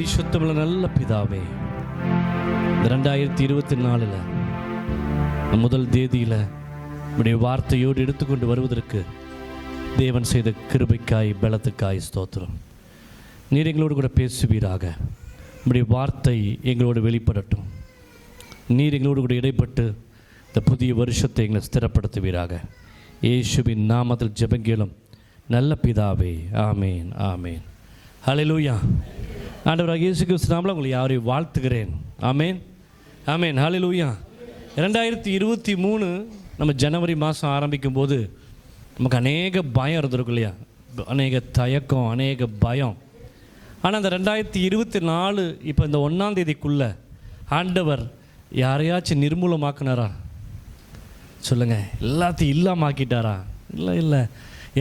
பரிசுத்தமுள்ள நல்ல பிதாவே, 2024 முதல் தேதியில் உடைய வார்த்தையோடு எடுத்துக்கொண்டு வருவதற்கு தேவன் செய்த கிருபைக்காய் பலத்துக்காய் ஸ்தோத்திரம். நீர் எங்களோடு கூட பேசுவீராக. உடைய வார்த்தை எங்களோடு வெளிப்படட்டும். நீர் எங்களோடு கூட இடைப்பட்டு இந்த புதிய வருஷத்தை எங்களை ஸ்திரப்படுத்துவீராக. இயேசுவின் நாமத்தில் ஜெபங்கேளும் நல்ல பிதாவே, ஆமேன் ஆமேன். ஹல்லேலூயா. ஆண்டவராகிய இயேசு கிறிஸ்து நாமத்தில் உங்களை யாரையும் வாழ்த்துகிறேன். ஆமேன் ஆமேன். ஹல்லேலூயா. 2023 நம்ம ஜனவரி மாதம் ஆரம்பிக்கும் போது நமக்கு அநேக பயம் இருந்திருக்கும் இல்லையா? அநேக தயக்கம், அநேக பயம். ஆனால் இந்த 2024 இப்போ இந்த 1ஆம் தேதிக்குள்ளே ஆண்டவர் யாரையாச்சும் நிர்மூலமாக்குனாரா? சொல்லுங்கள். எல்லாத்தையும் இல்லாமாக்கிட்டாரா? இல்லை.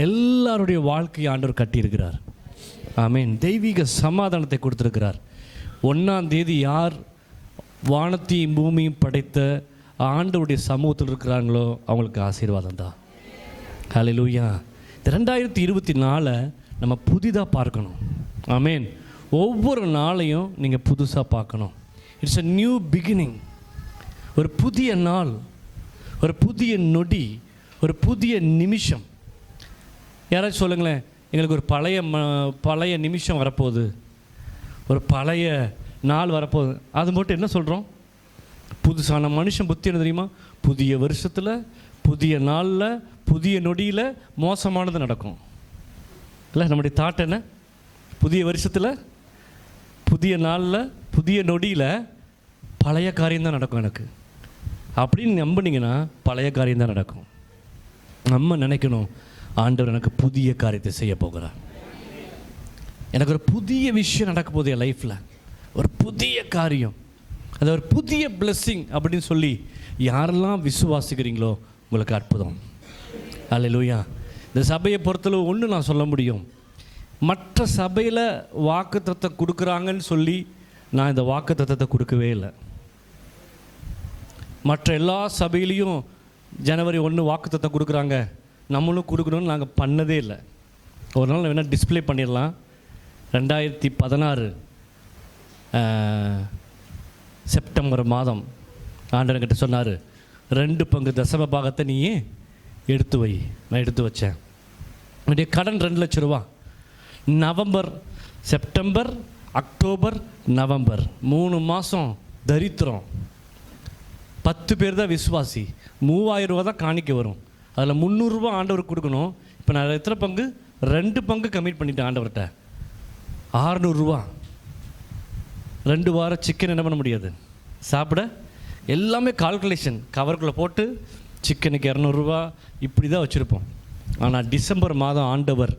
எல்லாருடைய வாழ்க்கையை ஆண்டவர் கட்டியிருக்கிறார். ஆமீன். தெய்வீக சமாதானத்தை கொடுத்துருக்கிறார். 1ஆம் தேதி யார் வானத்தையும் பூமியும் படைத்த ஆண்டவருடைய சமூகத்தில் இருக்கிறாங்களோ அவங்களுக்கு ஆசீர்வாதம் தான். ஹல்லேலூயா. இந்த 2024 நம்ம புதிதாக பார்க்கணும். ஆமீன். ஒவ்வொரு நாளையும் நீங்கள் புதுசாக பார்க்கணும். It's a new beginning. ஒரு புதிய நாள், ஒரு புதிய நொடி, ஒரு புதிய நிமிஷம். யாராச்சும் சொல்லுங்களேன், எங்களுக்கு ஒரு பழைய நிமிஷம் வரப்போகுது, ஒரு பழைய நாள் வரப்போகுது. அது மட்டும் என்ன சொல்கிறோம்? புதுசான மனுஷன் புத்தி என்ன தெரியுமா? புதிய வருஷத்தில், புதிய நாளில், புதிய நொடியில் மோசமானது நடக்கும். இல்லை, நம்முடைய தாட் என்ன? புதிய வருஷத்தில், புதிய நாளில், புதிய நொடியில் பழைய காரியம்தான் நடக்கும் எனக்கு அப்படின்னு நம்பினீங்கன்னா பழைய காரியம்தான் நடக்கும். நம்ம நினைக்கணும், ஆண்டவர் எனக்கு புதிய காரியத்தை செய்ய போகிறார். எனக்கு ஒரு புதிய விஷயம் நடக்க போகுது என் லைஃப்பில், ஒரு புதிய காரியம், அது ஒரு புதிய பிளெஸ்ஸிங் அப்படின்னு சொல்லி யாரெல்லாம் விசுவாசிக்கிறீங்களோ உங்களுக்கு அற்புதம். அல்லேலூயா. இந்த சபையை பொறுத்தளவு ஒன்று நான் சொல்ல முடியும், மற்ற சபையில் வாக்குத்தத்தம் கொடுக்குறாங்கன்னு சொல்லி நான் இந்த வாக்குத்தத்தத்தை கொடுக்கவே இல்லை. மற்ற எல்லா சபையிலையும் ஜனவரி 1 வாக்குத்தத்தம் கொடுக்குறாங்க, நம்மளும் கொடுக்கணும்னு நாங்கள் பண்ணதே இல்லை. ஒரு நாள் வேணால் டிஸ்பிளே பண்ணிடலாம். 2016 செப்டம்பர் மாதம் ஆண்டவன்கிட்ட சொன்னார், 2 பங்கு தசம பாகத்தை நீயே எடுத்து வை. நான் எடுத்து வச்சேன். என்னுடைய கடன் 2 லட்சம் ரூபா. நவம்பர், செப்டம்பர், அக்டோபர், நவம்பர் 3 மாதம் தரித்திரம். 10 பேர் தான் விசுவாசி. 3000 ரூபா தான் காணிக்க வரும். அதில் 300 ரூபா ஆண்டவருக்கு கொடுக்கணும். இப்போ நான் எத்தனை பங்கு? 2 பங்கு கமிட் பண்ணிட்டேன் ஆண்டவர்கிட்ட. 600 ரூபா. 2 வாரம் சிக்கன் என்ன பண்ண முடியாது சாப்பிட. எல்லாமே கால்குலேஷன். கவருக்குள்ளே போட்டு சிக்கனுக்கு 200 ரூபா இப்படி தான் வச்சுருப்போம். ஆனால் டிசம்பர் மாதம் ஆண்டவர்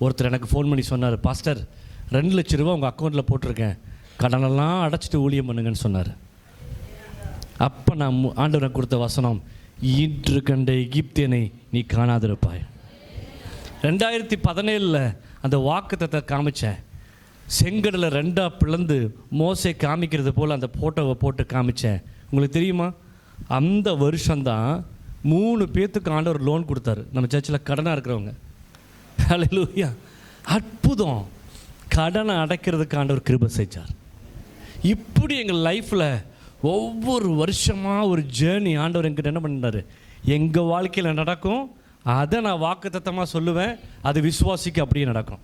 ஒருத்தர் எனக்கு ஃபோன் பண்ணி சொன்னார், பாஸ்டர் 2 லட்சம் ரூபா உங்கள் அக்கௌண்ட்டில் போட்டிருக்கேன், கடனெல்லாம் அடைச்சிட்டு ஊழியம் பண்ணுங்கன்னு சொன்னார். அப்போ நான் ஆண்டவரை கொடுத்த வசனம், இன்று கண்ட எகிப்தியனை நீ காணாதிருப்பாய். 2017 அந்த வாக்குத்தத்தை காமிச்சேன். செங்கடலை 2ஆக பிளந்து மோசே காமிக்கிறது போல் அந்த ஃபோட்டோவை போட்டு காமிச்சேன். உங்களுக்கு தெரியுமா, அந்த வருஷம்தான் 3 பேர்த்துக்கு ஆண்டவர் லோன் கொடுத்தாரு நம்ம சர்ச்சில் கடனாக இருக்கிறவங்க. ஹல்லேலூயா. அற்புதம். கடனை அடைக்கிறதுக்கு ஆண்டவர் கிருபை செஞ்சார். இப்படி எங்கள் லைஃப்பில் ஒவ்வொரு வருஷமாக ஒரு ஜேர்னி ஆண்டவர் என்கிட்ட என்ன பண்ணார், எங்கள் வாழ்க்கையில் நடக்கும். அதை நான் வாக்குத்தத்தமாக சொல்லுவேன், அது விசுவாசிக்கு அப்படியே நடக்கும்.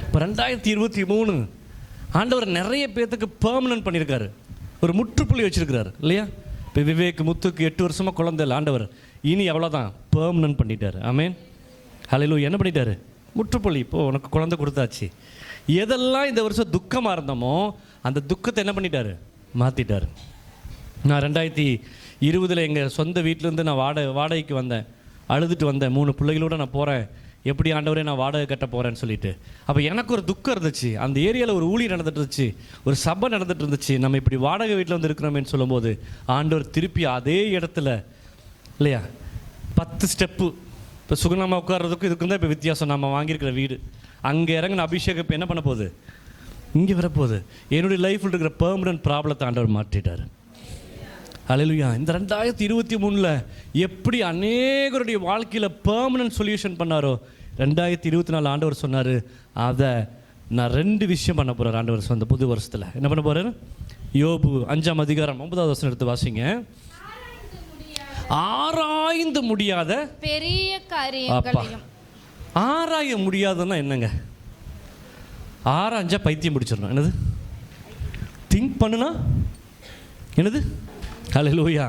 இப்போ 2023 ஆண்டவர் நிறைய பேர்த்துக்கு பெர்மனன்ட் பண்ணியிருக்காரு, ஒரு முற்றுப்புள்ளி வச்சுருக்கிறார் இல்லையா? இப்போ விவேக் முத்துக்கு 8 வருஷமாக குழந்தை இல்லை, ஆண்டவர் இனி அவ்வளோதான் பெர்மனன்ட் பண்ணிட்டார். ஆமேன். ஹல்லேலூயா. என்ன பண்ணிட்டார்? முற்றுப்புள்ளி. இப்போது உனக்கு குழந்தை கொடுத்தாச்சு. எதெல்லாம் இந்த வருஷம் துக்கமாக இருந்தோமோ அந்த துக்கத்தை என்ன பண்ணிட்டார்? மாற்றிட்டார். நான் 2020 எங்கள் சொந்த வீட்டிலேருந்து நான் வாடகைக்கு வந்தேன். அழுதுட்டு வந்தேன். 3 பிள்ளைகளோடு நான் போகிறேன், எப்படி ஆண்டவரே நான் வாடகை கட்ட போகிறேன்னு சொல்லிட்டு. அப்போ எனக்கு ஒரு துக்கம் இருந்துச்சு. அந்த ஏரியாவில் ஒரு ஊழி நடந்துட்டு இருந்துச்சு, ஒரு சபை நடந்துட்டு இருந்துச்சு. நம்ம இப்படி வாடகை வீட்டில் வந்து இருக்கிறோமேன்னு சொல்லும்போது ஆண்டவர் திருப்பி அதே இடத்துல இல்லையா 10 ஸ்டெப்பு. இப்போ சுகுணமாக உட்கார்றதுக்கும் இதுக்கும் தான் இப்போ வித்தியாசம். நம்ம வாங்கியிருக்கிற வீடு, அங்கே இறங்கின அபிஷேகம் இப்போ என்ன பண்ண போகுது? இங்கே வரப்போகுது. என்னுடைய லைஃப்பில் இருக்கிற பெர்மனன்ட் ப்ராப்ளத்தை ஆண்டவர் மாற்றிட்டார். ஹல்லேலூயா. இந்த 2023 எப்படி அநேகருடைய வாழ்க்கையில் பெர்மனன்ட் சொல்யூஷன் பண்ணாரோ, 2024 ஆண்டவர் சொன்னார், அதை நான் 2 விஷயம் பண்ண போகிறேன் ஆண்டவர் அந்த புது வருஷத்தில். என்ன பண்ண போகிறேன்? யோபு 5ஆம் அதிகாரம் 9வது வசனம் எடுத்து வாசிங்க. ஆராய்ந்து முடியாத பெரிய காரியங்களையும். ஆராய முடியாதுன்னா என்னங்க? ஆராய்ஞ்சா பைத்தியம் பிடிச்சிடணும். என்னது? திங்க் பண்ணுனா என்னது? ஹல்லேலூயா.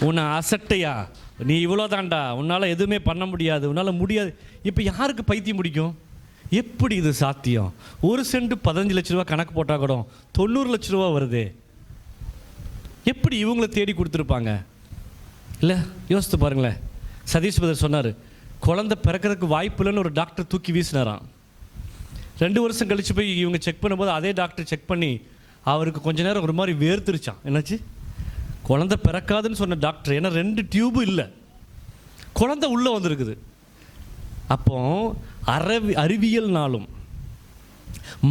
உன்னை அசட்டையா, நீ இவ்வளோ தாண்டா, உன்னால் எதுவுமே பண்ண முடியாது, உன்னால் முடியாது. இப்போ யாருக்கு பைத்தியம் பிடிக்கும்? எப்படி இது சாத்தியம்? 1 சென்ட் 15 லட்ச ரூபா கணக்கு போட்டால் கூட 90 லட்ச ரூபா வருது. எப்படி இவங்கள தேடி கொடுத்துருப்பாங்க? இல்லை, யோசித்து பாருங்களேன். சதீஷ் பிரதர் சொன்னார், குழந்தை பிறக்கிறதுக்கு வாய்ப்பு இல்லைன்னு ஒரு டாக்டர் தூக்கி வீசினாராம். 2 வருஷம் கழித்து போய் இவங்க செக் பண்ணும்போது அதே டாக்டர் செக் பண்ணி அவருக்கு கொஞ்ச நேரம் ஒரு மாதிரி வேர்த்துருச்சான். என்னாச்சு? குழந்தை பிறக்காதுன்னு சொன்ன டாக்டர், ஏன்னா 2 டியூபும் இல்லை, குழந்தை உள்ளே வந்திருக்குது. அப்போ அறிவியல்னாலும்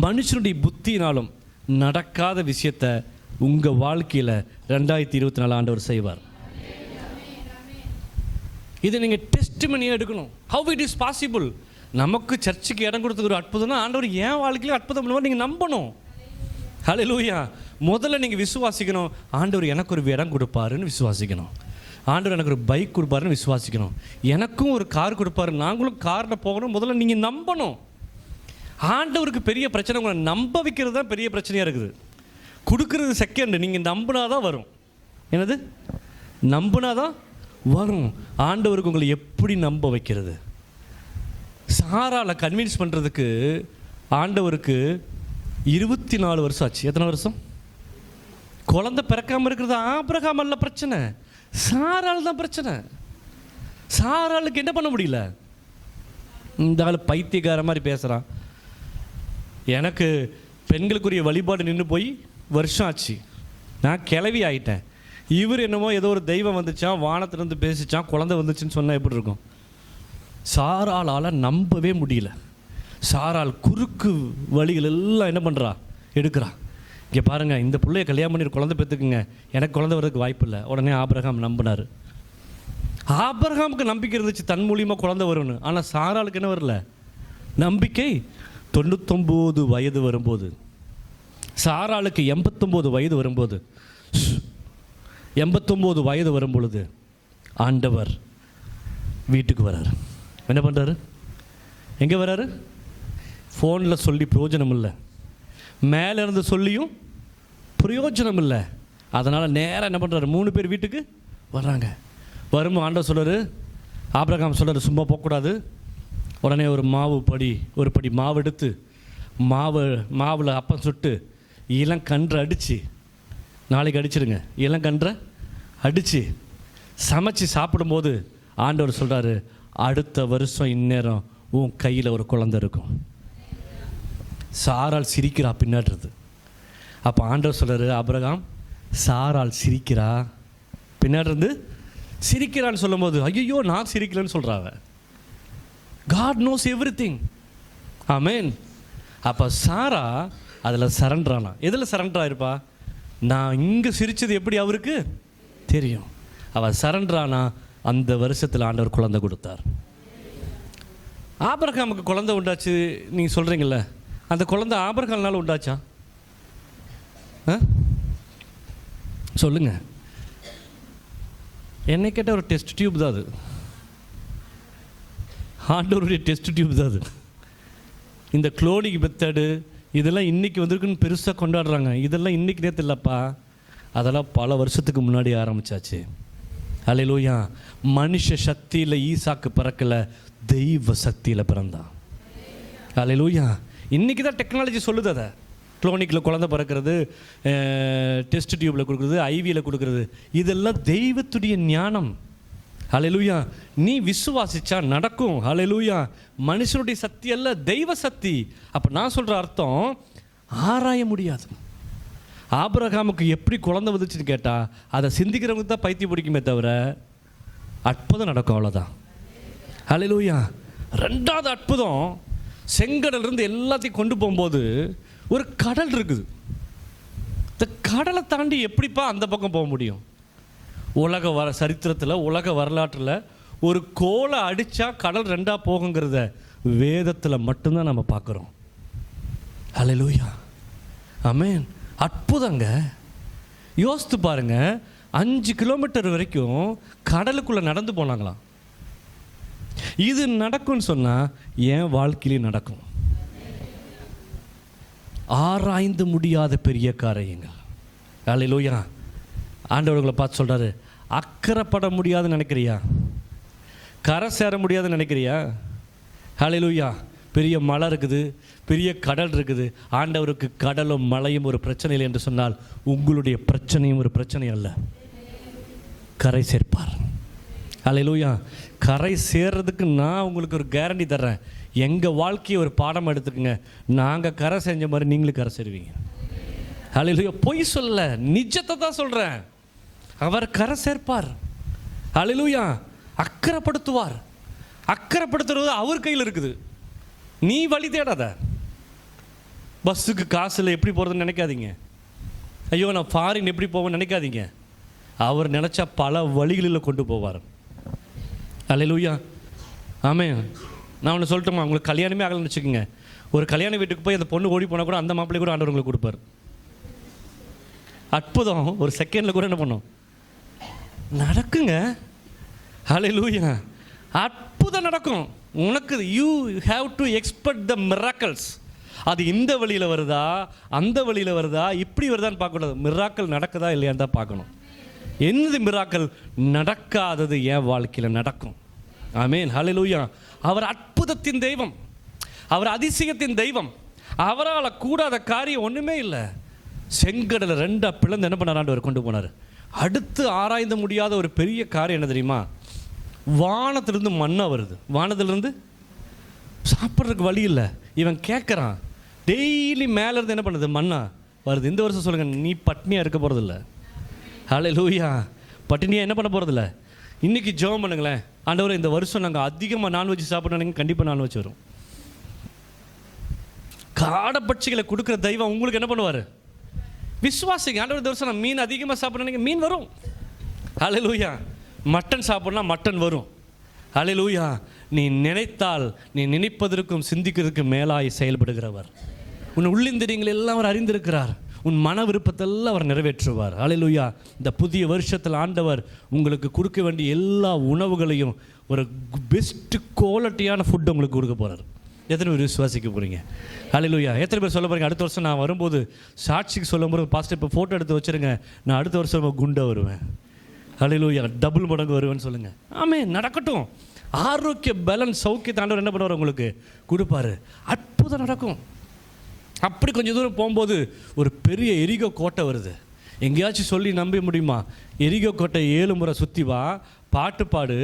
மனுஷனுடைய புத்தினாலும் நடக்காத விஷயத்தை உங்கள் வாழ்க்கையில் 2024 ஆண்டவர் செய்வார். இதை நீங்கள் டெஸ்டிமனியாக எடுக்கணும். How it is possible? நமக்கு சர்ச்சுக்கு இடம் கொடுத்தது ஒரு அற்புதம்னா ஆண்டவர் என் வாழ்க்கையில் அற்புதம் பண்ணுவார். நீங்கள் நம்பணும். ஹல்லேலூயா. முதல்ல நீங்கள் விசுவாசிக்கணும். ஆண்டவர் எனக்கு ஒரு இடம் கொடுப்பாருன்னு விசுவாசிக்கணும். ஆண்டவர் எனக்கு ஒரு பைக் கொடுப்பாருன்னு விசுவாசிக்கணும். எனக்கும் ஒரு கார் கொடுப்பாரு, நாங்களும் காரில் போகணும். முதல்ல நீங்கள் நம்பணும். ஆண்டவருக்கு பெரிய பிரச்சனை உங்களை நம்ப வைக்கிறது தான் பெரிய பிரச்சனையாக இருக்குது. கொடுக்கறது செகண்ட், நீங்கள் நம்பினா தான் வரும். என்னது? நம்பினா தான் வரும். ஆண்டவருக்கு உங்களை எப்படி நம்ப வைக்கிறது? சாரால கன்வின்ஸ் பண்ணுறதுக்கு ஆண்டவருக்கு 24 வருஷம் ஆச்சு. எத்தனை வருஷம்? குழந்தை பிறக்காமல் இருக்கிறது ஆபிரகாம் அல்ல பிரச்சனை, சாரால் தான் பிரச்சனை. சாராளுக்கு என்ன பண்ண முடியல? இந்த ஆள் பைத்தியக்கார மாதிரி பேசுகிறான். எனக்கு பெண்களுக்குரிய வழிபாடு நின்று போய் வருஷம் ஆச்சு, நான் கிளவி ஆகிட்டேன். இவர் என்னமோ ஏதோ ஒரு தெய்வம் வந்துச்சான், வானத்திலிருந்து பேசிச்சான், குழந்தை வந்துச்சுன்னு சொன்னால் எப்படி இருக்கும்? சாராளால் நம்பவே முடியல. சாராள் குறுக்கு வழிகள் எல்லாம் என்ன பண்ணுறா? எடுக்கிறா. இங்கே பாருங்கள், இந்த பிள்ளைய கல்யாணம் பண்ணி குழந்தை பெற்றுக்குங்க, எனக்கு குழந்தை வரதுக்கு வாய்ப்பு இல்லை. உடனே ஆபிரகாம் நம்பினார். ஆபிரகாமுக்கு நம்பிக்கை இருந்துச்சு தன் மூலியமாக குழந்தை வரும்னு. ஆனால் சாராளுக்கு என்ன வரல? நம்பிக்கை. 99 வயது வரும்போது, சாராளுக்கு 89 வயது வரும்போது, 89 வயது வரும் பொழுது ஆண்டவர் வீட்டுக்கு வராரு. என்ன பண்ணுறாரு? எங்கே வராரு? ஃபோனில் சொல்லி பிரயோஜனம் இல்லை, மேலே இருந்து சொல்லியும் பிரயோஜனம் இல்லை. அதனால் நேராக என்ன பண்ணுறாரு? 3 பேர் வீட்டுக்கு வர்றாங்க. வரும்போது ஆண்டவர் சொல்கிறாரு, ஆபிரகாம் சொல்கிறாரு, சும்மா போகக்கூடாது. உடனே ஒரு படி மாவு எடுத்து மாவில் அப்பம் சுட்டு இளங்கன்று அடித்து, நாளைக்கு அடிச்சிருங்க, இளங்கன்றை அடித்து சமைச்சு சாப்பிடும்போது ஆண்டவர் சொல்கிறாரு, அடுத்த வருஷம் இந்நேரம் உன் கையில் ஒரு குழந்தை இருக்கும். சாராள் சிரிக்கிறா பின்னாடுறது. அப்போ ஆண்டவர் சொல்கிறாரு, ஆபிரகாம், சாராள் சிரிக்கிறா பின்னாடிருந்து சிரிக்கிறான்னு சொல்லும்போது, ஐயோ நான் சிரிக்கலன்னு சொல்கிறாங்க. God knows everything. ஆமென். அப்போ சாரா அதில் சரண்டரானா. எதில் சரண்டரா இருப்பா? நான் இங்கே சிரித்தது எப்படி அவருக்கு தெரியும். அவள் சரண்டரானா அந்த வருஷத்தில் ஆண்டவர் குழந்தை கொடுத்தார். ஆபிரகாமுக்கு குழந்தை உண்டாச்சு நீங்கள் சொல்கிறீங்கள, அந்த குழந்தை ஆபிரகாம்னால உண்டாச்சா? சொல்லுங்கள். என்னை கேட்டால் ஒரு டெஸ்ட் டியூப் தான் அது. ஆண்டவருடைய டெஸ்ட் டியூப் தான் அது. இந்த குளோனிக் மெத்தடு இதெல்லாம் இன்றைக்கி வந்திருக்குன்னு பெருசாக கொண்டாடுறாங்க. இதெல்லாம் இன்றைக்கி நேற்று இல்லைப்பா, அதெல்லாம் பல வருஷத்துக்கு முன்னாடி ஆரம்பித்தாச்சு. அல்லேலூயா. மனுஷ சக்தியில் ஈசாக்கு பிறக்கலை, தெய்வ சக்தியில் பிறந்தான். அல்லேலூயா. இன்றைக்கி தான் டெக்னாலஜி சொல்லுது அதை. குளோனிக்கில் குழந்தை பிறக்கிறது, டெஸ்ட் டியூப்பில் கொடுக்குறது, ஐவியில் கொடுக்குறது, இதெல்லாம் தெய்வத்துடைய ஞானம். ஹல்லேலூயா. நீ விசுவாசிச்சா நடக்கும். ஹல்லேலூயா. மனுஷனுடைய சக்தி அல்ல, தெய்வ சக்தி. அப்போ நான் சொல்கிற அர்த்தம், ஆராய முடியாது. ஆபிரகாமுக்கு எப்படி குழந்தை வந்துச்சுன்னு கேட்டால் அதை சிந்திக்கிறவங்க தான் பைத்தியம் பிடிக்குமே தவிர அற்புதம் நடக்கும், அவ்வளோதான். ஹல்லேலூயா. 2வது அற்புதம், செங்கடலிருந்து எல்லாத்தையும் கொண்டு போகும்போது ஒரு கடல் இருக்குது. இந்த கடலை தாண்டி எப்படிப்பா அந்த பக்கம் போக முடியும்? சரித்திரத்தில், உலக வரலாற்றில் ஒரு கோலை அடித்தா கடல் 2ஆக போகுங்கிறத வேதத்தில் மட்டும்தான் நம்ம பார்க்குறோம். ஹல்லேலூயா, ஆமென். அற்புதங்க. யோசித்து பாருங்க, 5 கிலோமீட்டர் வரைக்கும் கடலுக்குள்ளே நடந்து போனாங்களாம். இது நடக்கும்னு சொன்னால் என் வாழ்க்கையிலே நடக்கும். ஆராய்ந்து முடியாத பெரிய காரியங்கள். ஹல்லேலூயா. ஆண்டவர்களை பார்த்து சொல்கிறாரு, அக்கறைப்பட முடியாதுன்னு நினைக்கிறியா? கரை சேர முடியாதுன்னு நினைக்கிறியா? ஹல்லேலூயா. பெரிய மலை இருக்குது, பெரிய கடல் இருக்குது. ஆண்டவருக்கு கடலும் மலையும் ஒரு பிரச்சனை இல்லை என்று சொன்னால் உங்களுடைய பிரச்சனையும் ஒரு பிரச்சனை அல்ல. கரை சேர்ப்பார். ஹல்லேலூயா. கரை சேர்றதுக்கு நான் உங்களுக்கு ஒரு கேரண்டி தர்றேன். எங்கள் வாழ்க்கையை ஒரு பாடம் எடுத்துக்கங்க. நாங்கள் கரை செஞ்ச மாதிரி நீங்களும் கரை சேருவீங்க. ஹல்லேலூயா. பொய் சொல்ல, நிஜத்தை தான் சொல்கிறேன். அவர் கரை சேர்ப்பார். ஹல்லேலூயா. அக்கறைப்படுத்துவார். அக்கறைப்படுத்துறது அவர் கையில் இருக்குது. நீ வழி தேடாத. பஸ்ஸுக்கு காசு இல்லை, எப்படி போகிறதுன்னு நினைக்காதீங்க. ஐயோ நான் ஃபாரின் எப்படி போவேன்னு நினைக்காதீங்க. அவர் நினச்சா பல வழிகளில் கொண்டு போவார். ஹல்லேலூயா, ஆமென். நான் ஒன்று சொல்லட்டுமா? உங்களுக்கு கல்யாணமே ஆகலன்னு வச்சுக்கோங்க. ஒரு கல்யாண வீட்டுக்கு போய் அந்த பொண்ணு ஓடி போனால் கூட அந்த மாப்பிள்ளை கூட ஆண்டவர் உங்களுக்கு கொடுப்பார். அற்புதம் ஒரு செகண்டில் கூட என்ன பண்ணும், நடக்குங்க. ஹல்லேலூயா. அற்புதம் நடக்கும் உனக்கு. You have to expect the miracles. அது இந்த வழியில் வருதா, அந்த வழியில் வருதா, இப்படி வருதான்னு பார்க்கக்கூடாது. மிராக்கள் நடக்குதா இல்லையான்னு தான் பார்க்கணும். என்னது மிராக்கள்? நடக்காதது என் வாழ்க்கையில் நடக்கும். ஆமென். ஹல்லேலூயா. அவர் அற்புதத்தின் தெய்வம், அவர் அதிசயத்தின் தெய்வம். அவரால் கூடாத காரியம் ஒன்றுமே இல்லை. செங்கடலை 2 பிளந்து என்ன பண்ணார்? ஆண்டவர் கொண்டு போனார். அடுத்து ஆராய்ந்து முடியாத ஒரு பெரிய காரியம் என்ன தெரியுமா? வானத்திலிருந்து மண்ணா வருது. வானத்திலிருந்து சாப்பிட்றதுக்கு வழி இல்லை. இவன் கேட்குறான், டெய்லி மேலேருந்து என்ன பண்ணுது? மண்ணா வருது. இந்த வருஷம் சொல்லுங்கள், நீ பட்னியாக இருக்க போகிறதில்ல. ஹல்லேலூயா. பட்டினியாக என்ன பண்ண போகிறதில்ல. இன்றைக்கி ஜெபம் பண்ணுங்களேன், ஆண்டவரே இந்த வருஷம் நாங்கள் அதிகமாக நான்வெஜ் சாப்பிட்றோம். கண்டிப்பாக நான்வெஜ் வரும். காடப்பட்சிகளை கொடுக்குற தெய்வம் உங்களுக்கு என்ன பண்ணுவார்? விசுவாசிங்க. ஆண்டவர் இந்த வருஷம் நான் மீன் அதிகமாக சாப்பிட்றேன், மீன் வரும். ஹல்லேலூயா. மட்டன் சாப்பிட்னா மட்டன் வரும். ஹல்லேலூயா. நீ நினைத்தால் நீ நினைப்பதற்கும் சிந்திக்கிறதுக்கும் மேலாய் செயல்படுகிறவர். உன் உள்ளிந்திரியங்கள் எல்லாம் அவர் அறிந்திருக்கிறார். உன் மன விருப்பத்தெல்லாம் அவர் நிறைவேற்றுவார். ஹல்லேலூயா. இந்த புதிய வருஷத்தில் ஆண்டவர் உங்களுக்கு கொடுக்க வேண்டிய எல்லா உணவுகளையும் ஒரு பெஸ்ட் குவாலிட்டியான ஃபுட் உங்களுக்கு கொடுக்க போகிறார். எத்தனை பேர் விசுவாசிக்க போகிறீங்க? ஹல்லேலூயா. எத்தனை பேர் சொல்ல போகிறீங்க, அடுத்த வருஷம் நான் வரும்போது சாட்சிக்கு சொல்லும்போது பாஸ்டர் இப்போ ஃபோட்டோ எடுத்து வச்சுருங்க, நான் அடுத்த வருஷம் குண்டாக வருவேன். ஹல்லேலூயா. டபுள் மடங்கு வருவேன்னு சொல்லுங்கள். ஆமென். நடக்கட்டும். ஆரோக்கிய பலன் சௌக்கியத்தை ஆண்டவர் என்ன பண்ணுவார்? உங்களுக்கு கொடுப்பாரு. அற்புதம் நடக்கும். அப்படி கொஞ்சம் தூரம் போகும்போது ஒரு பெரிய எரிகோ கோட்டை வருது. எங்கேயாச்சும் சொல்லி நம்ப முடியுமா? எரிகோ கோட்டை 7 முறை சுற்றி வா, பாட்டு பாடு,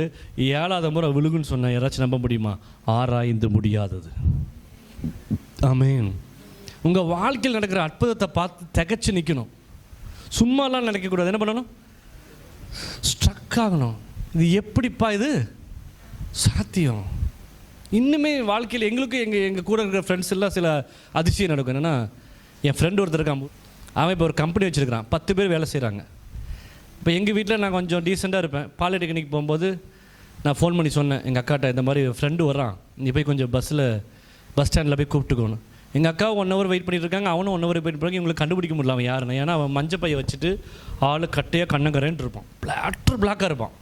7ஆவது முறை விழுகுன்னு சொன்ன யாராச்சும் நம்ப முடியுமா? ஆராய்ந்து முடியாதது. ஆமென். உங்கள் வாழ்க்கையில் நடக்கிற அற்புதத்தை பார்த்து திகச்சு நிற்கணும். சும்மாலாம் நினைக்கக்கூடாது. என்ன பண்ணணும்? ஸ்ட்ரக் ஆகணும். இது எப்படிப்பா இது சாத்தியம்? இன்னுமே வாழ்க்கையில் எங்களுக்கு எங்கள் கூட இருக்கிற ஃப்ரெண்ட்ஸ் எல்லாம் சில அதிசயம் நடக்கும். என்னென்னா, என் ஃப்ரெண்டு ஒருத்தர் இருக்கான். அவன் இப்போ ஒரு கம்பெனி வச்சுருக்கிறான். 10 பேர் வேலை செய்கிறாங்க. இப்போ எங்கள் வீட்டில் நான் கொஞ்சம் டீசெண்டாக இருப்பேன். பாலிடெக்னிக் போகும்போது நான் ஃபோன் பண்ணி சொன்னேன் எங்கள் அக்காட்ட, இந்த மாதிரி ஃப்ரெண்டு வர்றான், நீ போய் கொஞ்சம் பஸ் ஸ்டாண்டில் போய் கூப்பிட்டுக்கணும். எங்கள் அக்கா 1 ஹவர் வெயிட் பண்ணிட்டு இருக்காங்க. அவனும் 1 ஹவர் வெயிட் பண்ணி இவங்களுக்கு கண்டுபிடிக்க முடியல அவன் யாருன்னு. ஏன்னா அவன் மஞ்சள் பையை வச்சுட்டு ஆள் கட்டையாக கண்ணங்கரேன்ட்டு இருப்பான். பிளாக்காக இருப்பான்.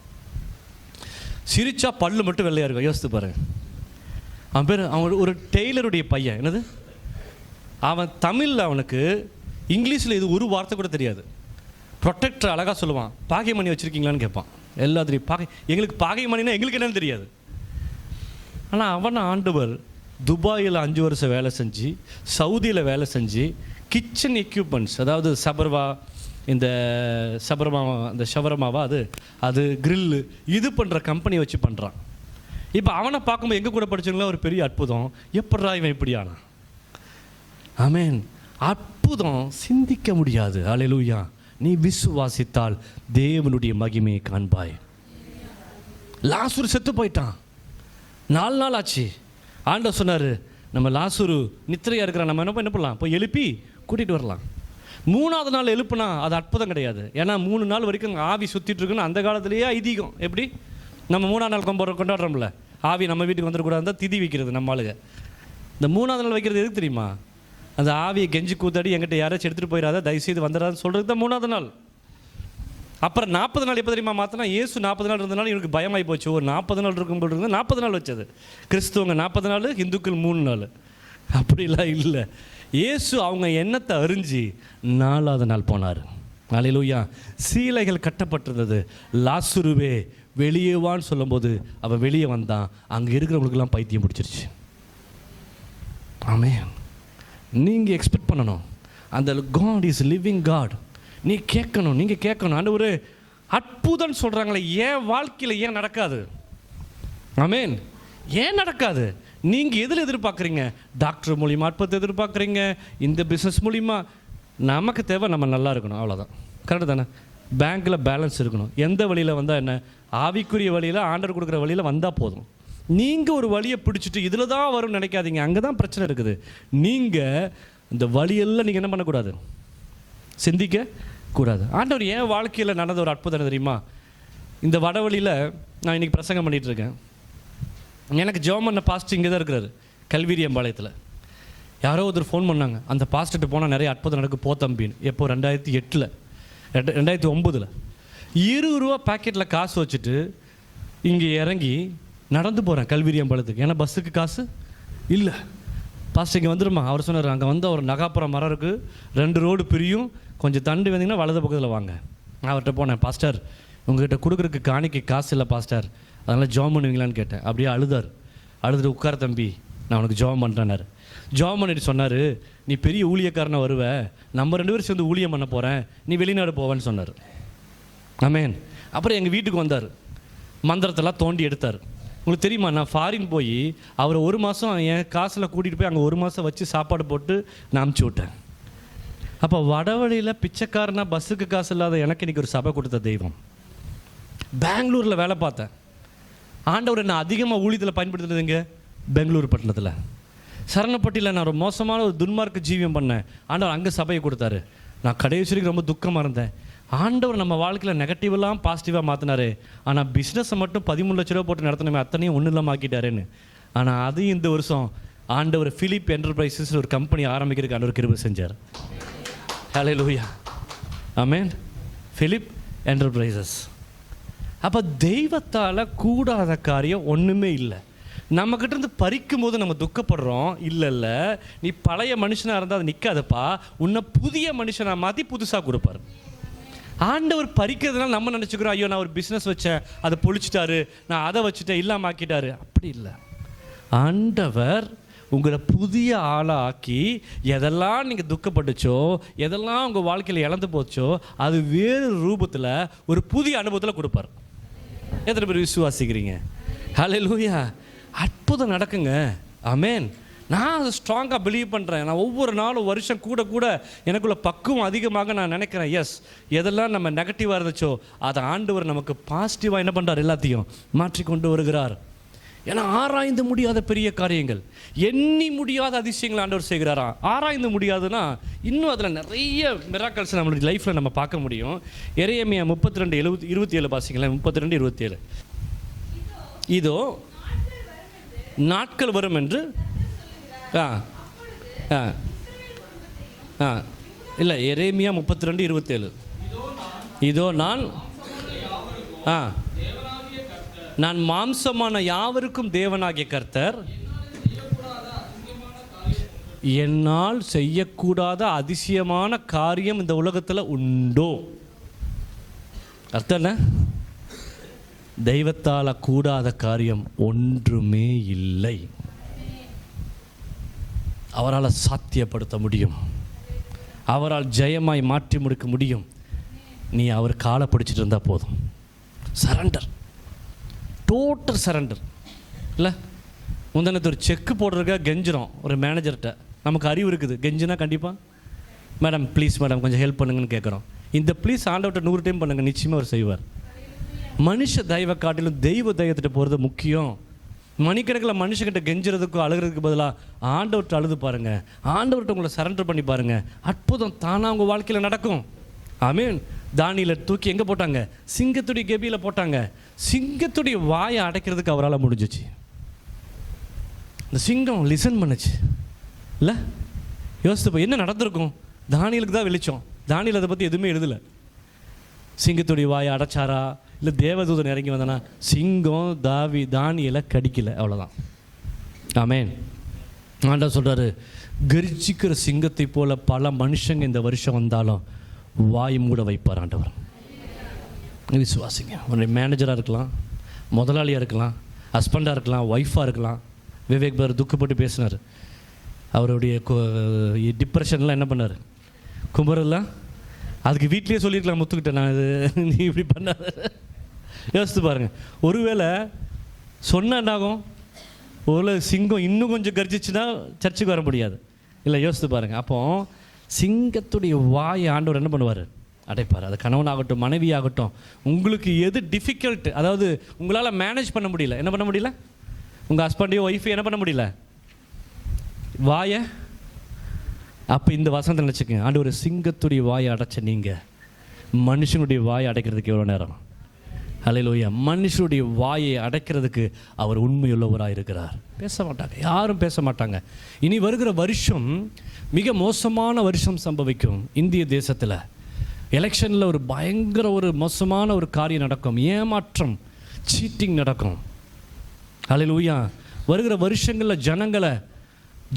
சிரிச்சா பல்லு மட்டும் வெள்ளையாக இருக்கும். யோசித்து பாருங்க. அவன் பேர், அவன் ஒரு டெய்லருடைய பையன். என்னது, அவன் தமிழில் அவனுக்கு இங்கிலீஷில் இது ஒரு வார்த்தை கூட தெரியாது. ப்ரொடெக்டர் அழகாக சொல்லுவான். பாகைமணி வச்சுருக்கீங்களான்னு கேட்பான். எல்லாத்துலேயும் எங்களுக்கு பாகைமணினா எங்களுக்கு என்னன்னு தெரியாது. ஆனால் அவன் ஆண்டவர் துபாயில் 5 வருஷம் வேலை செஞ்சு, சவுதியில் வேலை செஞ்சு, கிச்சன் எக்யூப்மெண்ட்ஸ், அதாவது இந்த ஷவர்மாவா அது கிரில்லு இது பண்ணுற கம்பெனி வச்சு பண்ணுறான். இப்போ அவனை பார்க்கும்போது எங்கள் கூட படித்தவங்களா ஒரு பெரிய அற்புதம். எப்படா இவன் இப்படி ஆனா? ஆமென். அற்புதம் சிந்திக்க முடியாது. ஹல்லேலூயா. நீ விசுவாசித்தால் தேவனுடைய மகிமையை காண்பாய். லாசரு செத்து போயிட்டான். 4 நாள் ஆச்சு. ஆண்டவர் சொன்னார், நம்ம லாசரு நித்திரையாக இருக்கிறான், நம்ம என்ன பண்ணலாம், போய் எழுப்பி கூட்டிகிட்டு வரலாம். 3ஆவது நாள் எழுப்புனா அது அற்புதம் கிடையாது. ஏன்னா 3 நாள் வரைக்கும் ஆவி சுற்றிட்டு இருக்குன்னு அந்த காலத்திலேயே ஐதீகம். எப்படி நம்ம 3ஆம் நாள் கொண்டாடுறோம்ல, ஆவி நம்ம வீட்டுக்கு வந்துடக்கூடாது தான் திதி வைக்கிறது நம்ம ஆளுங்க. இந்த 3ஆவது நாள் வைக்கிறது எதுக்கு தெரியுமா? அந்த ஆவியை கெஞ்சி கூத்தாடி என்கிட்ட யாராச்சும் எடுத்துகிட்டு போயிடாத, தயவுசெய்து வந்துடாதுன்னு சொல்கிறது தான் 3ஆவது நாள். அப்புறம் 40 நாள் எப்போ தெரியுமா மாற்றினா, இயேசு 40 நாள் இருந்தனால இவனுக்கு பயமாகி போச்சு. ஒரு 40 நாள் இருக்கும் போது இருந்து 40 நாள் வச்சது. கிறிஸ்துவங்க 40 நாள், இந்துக்கள் 3 நாள். அப்படிலாம் இல்லை. இயேசு அவங்க எண்ணத்தை அறிஞ்சு 4ஆவது நாள் போனார். அல்லேலூயா. சீலைகள் கட்டப்பட்டிருந்தது. லாசுருவே வெளியே வான்னு சொல்லும்போது அவன் வெளியே வந்தான். அங்கே இருக்கிறவங்களுக்கெல்லாம் பைத்தியம் பிடிச்சிருச்சு. ஆமென். நீங்கள் எக்ஸ்பெக்ட் பண்ணணும், அந்த காட் இஸ் லிவிங் காட். நீ கேட்கணும், நீங்கள் கேட்கணும். அந்த ஒரு அற்புதம் சொல்கிறாங்களே, ஏன் வாழ்க்கையில் ஏன் நடக்காது? ஆமென். ஏன் நடக்காது? நீங்கள் எதில் எதிர்பார்க்குறீங்க? டாக்டர் மூலிமா அற்புதத்தை எதிர்பார்க்குறீங்க, இந்த பிஸ்னஸ் மூலிமா. நமக்கு தேவை நம்ம நல்லா இருக்கணும், அவ்வளோதான். கரெக்டு தானே? பேங்க்கில் பேலன்ஸ் இருக்கணும். எந்த வழியில் வந்தால் என்ன? ஆவிக்குரிய வழியில், ஆண்டவர் கொடுக்குற வழியில் வந்தால் போதும். நீங்கள் ஒரு வழியை பிடிச்சிட்டு இதில் தான் வரும்னு நினைக்காதீங்க. அங்கே தான் பிரச்சனை இருக்குது. நீங்கள் இந்த வழியெல்லாம் நீங்கள் என்ன பண்ணக்கூடாது? சிந்திக்க கூடாது. ஆண்டவர் ஏன் வாழ்க்கையில் நடந்த ஒரு அற்புதம் தெரியுமா? இந்த வடவழியில் நான் இன்றைக்கி பிரசங்கம் பண்ணிகிட்ருக்கேன். எனக்கு ஜெபம் பண்ண பாஸ்டர் இங்கே தான் இருக்கிறாரு, கல்வீரியம்பாளையத்தில். யாரோ ஒருத்தர் ஃபோன் பண்ணாங்க, அந்த பாஸ்டர்கிட்ட போனால் நிறைய அற்புதம் நடக்கு போ தம்பின்னு. எப்போ? 2008, 2009. 20 ரூபா பாக்கெட்டில் காசு வச்சுட்டு இங்கே இறங்கி நடந்து போகிறேன் கல்வீரியம்பாளையத்துக்கு. ஏன்னா பஸ்ஸுக்கு காசு இல்லை. பாஸ்டர் இங்கே வந்துடுமா? அவர் சொன்னார், அங்கே வந்து ஒரு நகாப்புறம் மரம் இருக்குது, 2 ரோடு பிரியும், கொஞ்சம் தண்டு வந்தீங்கன்னா வலது பக்கத்தில் வாங்க. நான் அவர்கிட்ட போனேன், பாஸ்டர் உங்கள்கிட்ட கொடுக்குறதுக்கு காணிக்கு காசு இல்லை பாஸ்டர், அதனால் ஜாம் பண்ணுவீங்களான்னு கேட்டேன். அப்படியே அழுதார். அழுதுட்டு உட்கார தம்பி, நான் உனக்கு ஜாம் பண்ணுறேன்னாரு. ஜாம் பண்ணிட்டு சொன்னார், நீ பெரிய ஊழியக்காரனை வருவ, நம்ம 2 பேரும் சேர்ந்து ஊழியம் பண்ண போகிறேன், நீ வெளிநாடு போவேன்னு சொன்னார். ஆமென். அப்புறம் எங்கள் வீட்டுக்கு வந்தார், மந்திரத்தெல்லாம் தோண்டி எடுத்தார். உங்களுக்கு தெரியுமா, நான் ஃபாரின் போய் அவரை 1 மாதம் என் காசில் கூட்டிகிட்டு போய் அங்கே 1 மாதம் வச்சு சாப்பாடு போட்டு நான் அனுப்பிச்சி விட்டேன். அப்போ வடவழியில் பிச்சைக்காரனா பஸ்ஸுக்கு காசு இல்லாத எனக்கு இன்றைக்கி ஒரு சபை கொடுத்த தெய்வம். பெங்களூரில் வேலை பார்த்தேன். ஆண்டவர் என்ன அதிகமாக ஊழியத்தில் பயன்படுத்துனதுங்க பெங்களூர் பட்டணத்தில். சரணப்பட்டியில் நான் ஒரு மோசமான ஒரு துன்மார்க்க ஜீவியம் பண்ணேன். ஆண்டவர் அங்கே சபையை கொடுத்தாரு. நான் கடைசி வரைக்கும் ரொம்ப துக்கமாக இருந்தேன். ஆண்டவர் நம்ம வாழ்க்கையில் நெகட்டிவெல்லாம் பாசிட்டிவாக மாற்றினாரு. ஆனால் பிஸ்னஸை மட்டும் 13 லட்ச ரூபா போட்டு நடத்தினமே அத்தனையும் ஒன்றும் இல்லாமல் ஆக்கிட்டாருன்னு. ஆனால் அதையும் இந்த வருஷம் ஆண்டவர் பிலிப் என்டர்பிரைசஸ் ஒரு கம்பெனி ஆரம்பிக்கிறதுக்கு ஆண்டவர் கிருபை செஞ்சார். ஹல்லேலூயா. ஆமென். Philip enterprises. அப்போ தெய்வத்தால் கூடாத காரியம் ஒன்றுமே இல்லை. நம்மக்கிட்ட இருந்து பறிக்கும் போது நம்ம துக்கப்படுறோம். இல்லை நீ பழைய மனுஷனாக இருந்தால் அது நிற்காதப்பா, உன்னை புதிய மனுஷனாக மாற்றி புதுசாக கொடுப்பார். ஆண்டவர் பறிக்கிறதுனால நம்ம நினச்சிக்கிறோம், ஐயோ நான் ஒரு பிஸ்னஸ் வச்சேன் அதை பொழிச்சிட்டாரு, நான் அதை வச்சுட்டேன் இல்லாமல் ஆக்கிட்டாரு. அப்படி இல்லை. ஆண்டவர் உங்களை புதிய ஆளாக ஆக்கி எதெல்லாம் நீங்கள் துக்கப்பட்டுச்சோ, எதெல்லாம் உங்கள் வாழ்க்கையில் இழந்து போச்சோ, அது வேறு ரூபத்தில் ஒரு புதிய அனுபவத்தில் கொடுப்பார். எத்தனை பேர் விசுவாசிக்கிறீங்க? ஹல்லேலூயா. அற்புதம் நடக்குங்க. ஆமென். நான் அதை ஸ்ட்ராங்காக பிலீவ் பண்ணுறேன். நான் ஒவ்வொரு நாளும் வருஷம் கூட கூட எனக்குள்ள பக்குவம் அதிகமாக நான் நினைக்கிறேன். எஸ், எதெல்லாம் நம்ம நெகட்டிவாக இருந்துச்சோ அதை ஆண்டவர் நமக்கு பாசிட்டிவாக என்ன பண்ணுறார், எல்லாத்தையும் மாற்றி கொண்டு வருகிறார். ஏன்னா ஆராய்ந்து முடியாத பெரிய காரியங்கள், எண்ணி முடியாத அதிசயங்கள் ஆண்டவர் செய்கிறாரா. ஆராய்ந்து முடியாதுன்னா இன்னும் அதில் நிறைய மிராக்கல்ஸ் நம்மளுடைய லைஃப்பில் நம்ம பார்க்க முடியும். எரேமியா 32:27 பாசிங்களேன். 32:27. இதோ நாட்கள் வரும் என்று இல்லை, எரேமியா 32:27. இதோ நான் மாம்சமான யாவருக்கும் தேவனாகிய கர்த்தர், என்னால் செய்யக்கூடாத அதிசயமான காரியம் இந்த உலகத்தில் உண்டோ? அர்த்தம் என்ன? தெய்வத்தால் கூடாத காரியம் ஒன்றுமே இல்லை. அவரால் சாத்தியப்படுத்த முடியும். அவரால் ஜெயமாய் மாற்றி முடிக்க முடியும். நீ அவர் காலை பிடிச்சிட்டு இருந்தால் போதும். Surrender, total surrender. இல்லை, முந்தினத்து ஒரு செக்கு போடுறதுக்காக கெஞ்சிரும் ஒரு மேனேஜர்கிட்ட. நமக்கு அறிவு இருக்குது, கெஞ்சினா கண்டிப்பாக மேடம் ப்ளீஸ் மேடம் கொஞ்சம் ஹெல்ப் பண்ணுங்கன்னு கேட்குறோம். இந்த ப்ளீஸ் ஆண்டவர்கிட்ட 100 டைம் பண்ணுங்கள், நிச்சயமாக அவர் செய்வார். மனுஷ தெய்வ காட்டிலும் தெய்வ தெய்வத்திட்ட போகிறது முக்கியம். மணிக்கணக்கில் மனுஷங்கிட்ட கெஞ்சுறதுக்கும் அழுகிறதுக்கு பதிலாக ஆண்டவர்கிட்ட அழுது பாருங்கள், ஆண்டவர்கிட்ட உங்களை சரண்டர் பண்ணி பாருங்கள். அற்புதம் தானாக உங்கள் வாழ்க்கையில் நடக்கும். ஆமென். தானியேலை தூக்கி எங்கே போட்டாங்க? சிங்கத்துடைய கெபியில் போட்டாங்க. சிங்கத்துடைய வாயை அடைக்கிறதுக்கு அவரால் முடிஞ்சிச்சு. இந்த சிங்கம் லிசன் பண்ணுச்சு. இல்லை, யோசித்து என்ன நடந்திருக்கும்? தானியலுக்கு தான் வெளிச்சம். தானியல் அதை பற்றி எதுவுமே எழுதலை. சிங்கத்துடைய வாயை அடைச்சாரா, இல்லை தேவதூதன் இறங்கி வந்தானா? சிங்கம் தானியலை கடிக்கலை, அவ்வளோதான். ஆமேன். ஆண்டவர் சொல்கிறாரு, கர்ஜிக்கிற சிங்கத்தை போல பல மனுஷங்க இந்த வருஷம் வந்தாலும் வாய் மூட வைப்பார் ஆண்டவர். விசுவாசிங்க. உன்னுடைய மேனேஜராக இருக்கலாம், முதலாளியாக இருக்கலாம், ஹஸ்பண்டாக இருக்கலாம், ஒய்ஃபாக இருக்கலாம். விவேக் பார் துக்கப்பட்டு பேசினார். அவருடைய டிப்ரெஷன்லாம் என்ன பண்ணார்? குமரெல்லாம் அதுக்கு வீட்லேயே சொல்லியிருக்கலாம், முத்துக்கிட்டேன் நான், இது நீ இப்படி பண்ணாத. யோசித்து பாருங்கள். ஒருவேளை சொன்னால் என்னாகும்? ஒரு சிங்கம் இன்னும் கொஞ்சம் கர்ஜிச்சுன்னா சர்ச்சுக்கு வர முடியாது இல்லை. யோசித்து பாருங்கள். அப்போ சிங்கத்துடைய வாயை ஆண்டவர் என்ன பண்ணுவார்? அடைப்பார். அது கணவனாகட்டும், மனைவி ஆகட்டும், உங்களுக்கு எது டிஃபிகல்ட், அதாவது உங்களால் மேனேஜ் பண்ண முடியல, என்ன பண்ண முடியல? உங்கள் ஹஸ்பண்டையோ ஒய்ஃபையோ என்ன பண்ண முடியல? வாயை. அப்போ இந்த வசனத்தை நினச்சிக்கங்க, ஆண்டவர் சிங்கத்துடைய வாயை அடைச்ச நீங்கள் மனுஷனுடைய வாயை அடைக்கிறதுக்கு எவ்வளோ நேரம்? ஹல்லேலூயா. மனுஷனுடைய வாயை அடைக்கிறதுக்கு அவர் உண்மையுள்ளவராக இருக்கிறார். பேச மாட்டாங்க, யாரும் பேச மாட்டாங்க. இனி வருகிற வருஷம் மிக மோசமான வருஷம் சம்பவிக்கும் இந்திய தேசத்தில். எலெக்ஷனில் ஒரு பயங்கர ஒரு மோசமான ஒரு காரியம் நடக்கும். ஏமாற்றம், சீட்டிங் நடக்கும். ஹல்லேலூயா. வருகிற வருஷங்களில்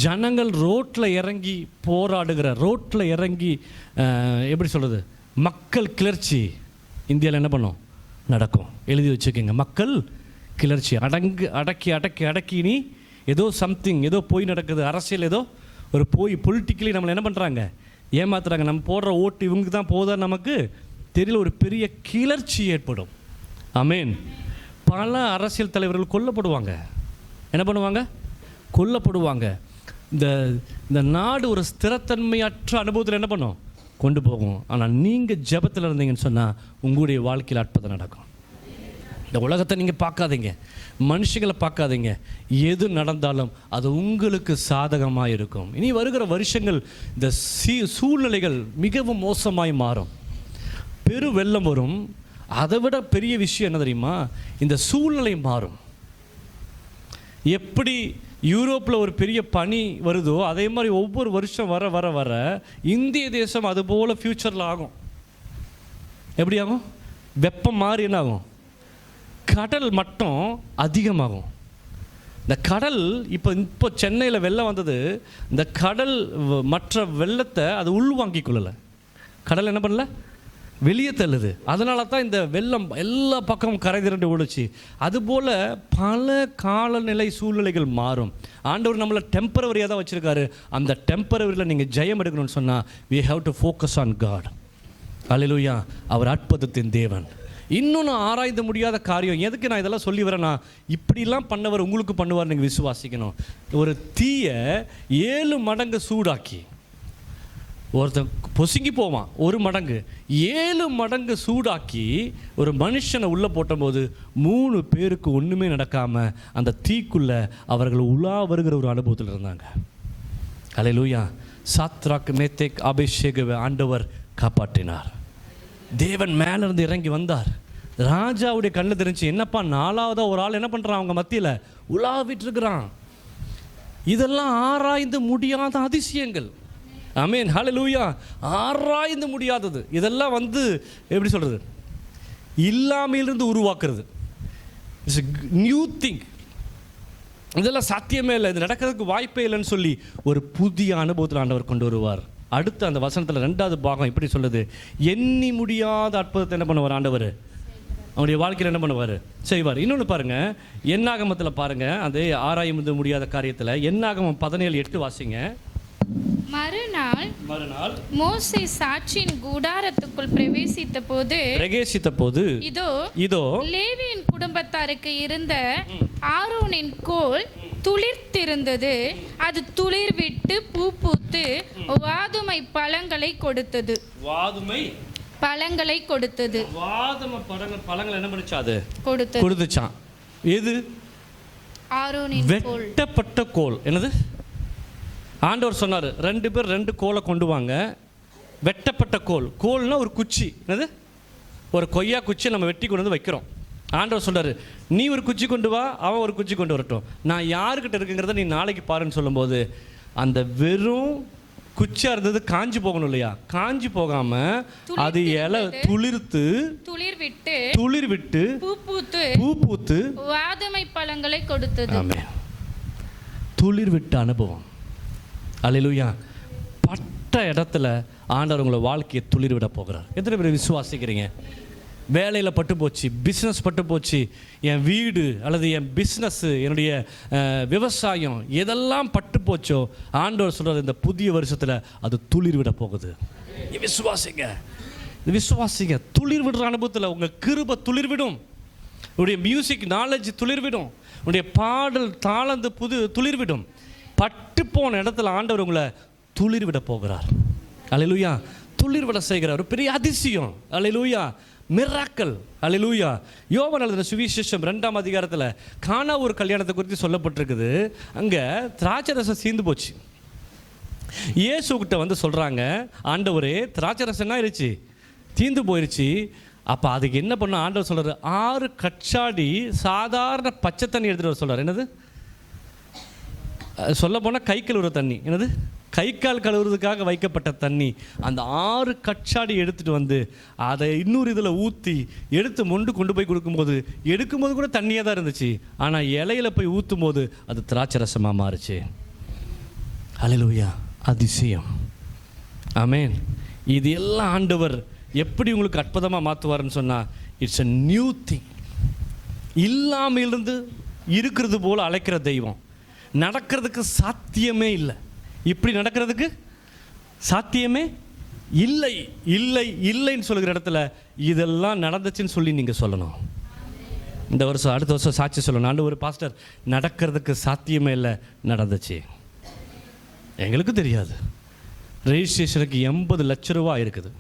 ஜனங்கள் ரோட்டில் இறங்கி போராடுகிற, ரோட்டில் இறங்கி எப்படி சொல்கிறது, மக்கள் கிளர்ச்சி இந்தியாவில் என்ன பண்ணும்? நடக்கும். எழுதி வச்சுக்கோங்க. மக்கள் கிளர்ச்சி. அடக்கி நீ ஏதோ சம்திங், ஏதோ போய் நடக்குது. அரசியல் ஏதோ ஒரு போய் பொலிட்டிக்கலி நம்மளை என்ன பண்ணுறாங்க? ஏமாத்துறாங்க. நம்ம போடுற ஓட்டு இவங்க தான் போதா நமக்கு தெரியல. ஒரு பெரிய கிளர்ச்சி ஏற்படும். ஆமேன். பல அரசியல் தலைவர்கள் கொல்லப்படுவாங்க. என்ன பண்ணுவாங்க? கொல்லப்படுவாங்க. இந்த நாடு ஒரு ஸ்திரத்தன்மையற்ற அனுபவத்தில் என்ன பண்ணும்? கொண்டு போகும். ஆனால் நீங்கள் ஜெபத்தில் இருந்தீங்கன்னு சொன்னால் உங்களுடைய வாழ்க்கையில் அற்புதம் நடக்கும். இந்த உலகத்தை நீங்கள் பார்க்காதீங்க, மனுஷங்களை பார்க்காதீங்க. எது நடந்தாலும் அது உங்களுக்கு சாதகமாக இருக்கும். இனி வருகிற வருஷங்கள் இந்த சூழ்நிலைகள் மிகவும் மோசமாய் மாறும். பெரு வெள்ளம் வரும். அதை விட பெரிய விஷயம் என்ன தெரியுமா? இந்த சூழ்நிலை மாறும். எப்படி யூரோப்பில் ஒரு பெரிய பனி வருதோ அதே மாதிரி ஒவ்வொரு வருஷம் வர வர வர இந்திய தேசம் அதுபோல் ஃப்யூச்சரில் ஆகும். எப்படி ஆகும்? வெப்பம் மாறி என்ன ஆகும்? கடல் மட்டம் அதிகமாகும். இந்த கடல் இப்போ சென்னையில் வெள்ளம் வந்தது. இந்த கடல் மற்ற வெள்ளத்தை அது உள்வாங்கிக் கொள்ளலை. கடல் என்ன பண்ணல? வெளியே தள்ளுது. அதனால தான் இந்த வெள்ளம் எல்லா பக்கமும் கரை திரண்டு ஓடுச்சு. அதுபோல் பல காலநிலை சூழ்நிலைகள் மாறும். ஆண்டவர் நம்மளை டெம்பரவரியாக தான் வச்சுருக்காரு. அந்த டெம்பரவரியில் நீங்கள் ஜெயம் எடுக்கணும்னு சொன்னால் we have to focus on God. அல்லேலூயா. அவர் அற்புதத்தின் தேவன். இன்னொன்று ஆராய்ந்து முடியாத காரியம். எதுக்கு நான் இதெல்லாம் சொல்லி வரேன்னா, இப்படிலாம் பண்ணவர் உங்களுக்கு பண்ணுவார். நீங்கள் விசுவாசிக்கணும். ஒரு தீயை 7 மடங்கு சூடாக்கி, ஒருத்தன் பொசுங்கி போவான் 1 மடங்கு, 7 மடங்கு சூடாக்கி ஒரு மனுஷனை உள்ளே போட்டபோது 3 பேருக்கு ஒன்றுமே நடக்காமல் அந்த தீக்குள்ளே அவர்கள் உலா வருகிற ஒரு அனுபவத்தில் இருந்தாங்க. அல்லேலூயா. சாத்ராக், மேத்தேக், அபிஷேகவை ஆண்டவர் காப்பாற்றினார். தேவன் மேலேருந்து இறங்கி வந்தார். ராஜாவுடைய கண்ணில் தெரிஞ்சு, என்னப்பா 4ஆவதாக ஒரு ஆள் என்ன பண்ணுறான் அவங்க மத்தியில் உலாவிட்டு இருக்கிறான். இதெல்லாம் ஆராய்ந்து முடியாத அதிசயங்கள். ஆமேன். ஹல்லேலூயா. ஆராய்ந்து முடியாதது. இதெல்லாம் எப்படி சொல்கிறது, இல்லாமையிலிருந்து உருவாக்குறது. It's new thing. இதெல்லாம் சாத்தியமே இல்லை, இது நடக்கிறதுக்கு வாய்ப்பே இல்லைன்னு சொல்லி ஒரு புதிய அனுபவத்தில் ஆண்டவர் கொண்டு வருவார். அடுத்து அந்த வசனத்தில் 2வது பாகம் இப்படி சொல்லுது, எண்ணி முடியாத அற்புதத்தை என்ன பண்ணுவார் ஆண்டவர்? அவனுடைய வாழ்க்கையில் என்ன பண்ணுவார்? செய்வார். இன்னொன்று பாருங்கள், என்னாகமத்தில் பாருங்கள், அது ஆராய்ந்து முடியாத காரியத்தில் என்னாகமம் 17:8 வாசிங்க. மறுநாள் மோசே சாட்சியின் கூடாரத்துக்குள் பிரவேசித்த போது இதோ லேவியின் குடும்பத்தாருக்கு இருந்த ஆரோனின் கோல் துளிர்த்திருந்தது. அது துளிர் விட்டு பூ பூத்து வாதுமை பழங்களை கொடுத்தது. பழங்கள் என்ன பண்ணிச்சாது? கொடுத்துச்சான். எது? ஆரோனின் வெட்டப்பட்ட கோல். என்னது? ஆண்டவர் சொன்னார், 2 பேர் 2 கோலை கொண்டு வாங்க. வெட்டப்பட்ட கோல்னா ஒரு குச்சி. என்னது? ஒரு கொய்யா குச்சி நம்ம வெட்டி கொண்டு வந்து வைக்கிறோம். ஆண்டவர் சொல்கிறார், நீ ஒரு குச்சி கொண்டு வா, அவன் ஒரு குச்சி கொண்டு வரட்டும், நான் யாருக்கிட்ட இருக்குங்கிறத நீ நாளைக்கு பாருன்னு சொல்லும்போது அந்த வெறும் குச்சியாக இருந்தது காஞ்சி போகணும் இல்லையா? காஞ்சி போகாமல் அது இலை துளிர் விட்டு பூ பூத்து வாதுமை பழங்களை கொடுத்தது. ஆமென். துளிர் விட்ட அனுபவம். அல்லேலூயா. பட்ட இடத்துல ஆண்டவர் உங்களை வாழ்க்கையை துளிர் விட போகிறார். எத்தனை பேர் விசுவாசிக்கிறீங்க? வேலையில் பட்டு போச்சு, பிஸ்னஸ் பட்டு போச்சு, என் வீடு அல்லது என் பிஸ்னஸ், என்னுடைய விவசாயம் எதெல்லாம் பட்டு போச்சோ ஆண்டவர் சொல்கிறது இந்த புதிய வருஷத்தில் அது துளிர் விட போகுது. விசுவாசிங்க, விசுவாசிங்க. துளிர் விடுற அனுபவத்தில் உங்கள் கிருபை துளிர் விடும், உங்களுடைய மியூசிக் நாலேஜ் துளிர் விடும், உங்களுடைய பாடல் தாளந்து துளிர் விடும். பட்டு போன இடத்துல ஆண்டவர் உங்களை துளிர் விட போகிறார். அல்லேலூயா. துளிர் விட செய்கிறார். ஒரு பெரிய அதிசயம். அல்லேலூயா. மிராக்கல். அல்லேலூயா. யோவான் எழுதின சுவிசேஷம் 2ஆம் அதிகாரத்தில் கானா ஒரு கல்யாணத்தை குறித்து சொல்லப்பட்டிருக்குது. அங்கே திராட்சை ரசம் சீந்து போச்சு. இயேசுகிட்ட வந்து சொல்கிறாங்க, ஆண்டவரே திராட்சை ரசம் என்ன ஆயிடுச்சு? தீந்து போயிடுச்சு. அப்போ அதுக்கு என்ன பண்ண ஆண்டவர் சொல்கிறார், 6 கச்சாடி சாதாரண பச்சை தண்ணி எடுத்துகிட்டு வர சொல்கிறார். என்னது சொல்ல போனால் கை கழுவுற தண்ணி. என்னது கை கால் கழுவுறதுக்காக வைக்கப்பட்ட தண்ணி. அந்த 6 கச்சாடி எடுத்துகிட்டு வந்து அதை இன்னொரு இதில் ஊற்றி எடுத்து கொண்டு போய் கொடுக்கும்போது எடுக்கும்போது கூட தண்ணியாக தான் இருந்துச்சு. ஆனால் இலையில போய் ஊற்றும் போது அது திராட்சை ரசமாக மாறுச்சு. அல்லேலூயா. அதிசயம். ஆமென். இது எல்லாம் ஆண்டவர் எப்படி உங்களுக்கு அற்புதமாக மாற்றுவார்னு சொன்னால், இட்ஸ் அ நியூ திங். இல்லாமலிருந்து இருக்கிறது போல் அழைக்கிற தெய்வம். நடக்கிறதுக்கு சாத்தியமே இல்லை. இப்படி நடக்கிறதுக்கு சாத்தியமே இல்லை இல்லை இல்லைன்னு சொல்லுகிற இடத்துல இதெல்லாம் நடந்துச்சுன்னு சொல்லி நீங்கள் சொல்லணும். இந்த வருஷம் அடுத்த வருஷம் சாட்சி சொல்லணும். ஆண்டு ஒரு பாஸ்டர், நடக்கிறதுக்கு சாத்தியமே இல்லை, நடந்துச்சு. எங்களுக்கு தெரியாது. ரெஜிஸ்ட்ரேஷனுக்கு 80 லட்ச ரூபா இருக்குது.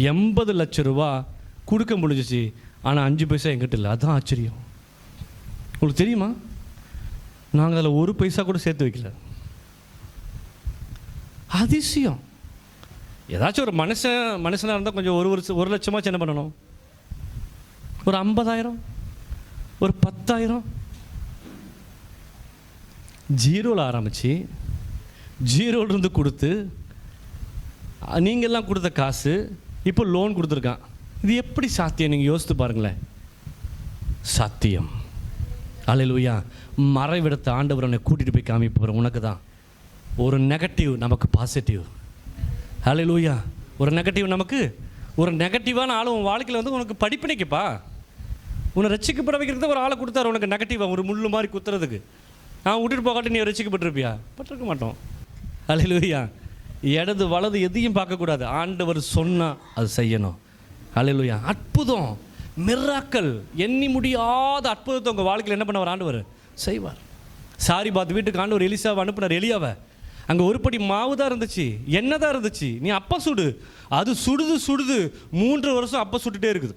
80 லட்ச ரூபா கொடுக்க முடிஞ்சிச்சு. ஆனால் 5 பைசா எங்கிட்ட இல்லை. அதுதான் ஆச்சரியம். உங்களுக்கு தெரியுமா? நாங்கள் அதில் 1 பைசா கூட சேர்த்து வைக்கல. அதிசயம். ஏதாச்சும் ஒரு மனுஷனாக இருந்தால் கொஞ்சம் 1 லட்சமாச்சு என்ன பண்ணணும்? ஒரு 50,000, ஒரு 10,000 ஜீரோவில் ஆரம்பித்து ஜீரோலேருந்து கொடுத்து நீங்கள்லாம் கொடுத்த காசு இப்போ லோன் கொடுத்துருக்கான். இது எப்படி சாத்தியம்? நீங்கள் யோசித்து பாருங்களேன். சாத்தியம். அல்லேலூயா. மறைவிடத்த ஆண்டவர் உன்னை கூட்டிகிட்டு போய் காமிப்பார். உனக்கு தான் ஒரு நெகட்டிவ், நமக்கு பாசிட்டிவ். அல்லேலூயா. ஒரு நெகட்டிவ் நமக்கு, ஒரு நெகட்டிவான ஆள் உன் வாழ்க்கையில் வந்து உனக்கு படிப்பினைக்குப்பா, உன்னை ரசிக்கப்பட வைக்கிறதுக்கு தான் ஒரு ஆளை கொடுத்தாரு உனக்கு நெகட்டிவாக, ஒரு முள்ளு மாதிரி குத்துறதுக்கு. நான் விட்டுட்டு போகாட்டி நீ ரசிக்கப்பட்டிருப்பியா? பட்டிருக்க மாட்டோம். அல்லேலூயா. இடது வலது எதையும் பார்க்கக்கூடாது. ஆண்டவர் சொன்னால் அது செய்யணும். அல்லேலூயா. அற்புதம், மிராக்கல், எண்ணி முடியாத அற்புதத்தை உங்கள் வாழ்க்கையில் என்ன பண்ணவர்? ஆண்டவர் செய்வார். சாரி பாத் வீட்டுக்கு ஆண்டவர் எலிசாவை அனுப்புனார். எலியாவை அங்கே ஒரு படி மாவு தான் இருந்துச்சு, எண்ணெய் தான் இருந்துச்சு. நீ அப்பா சுடு. அது சுடுது 3 வருஷம் அப்பா சுட்டுட்டே இருக்குது.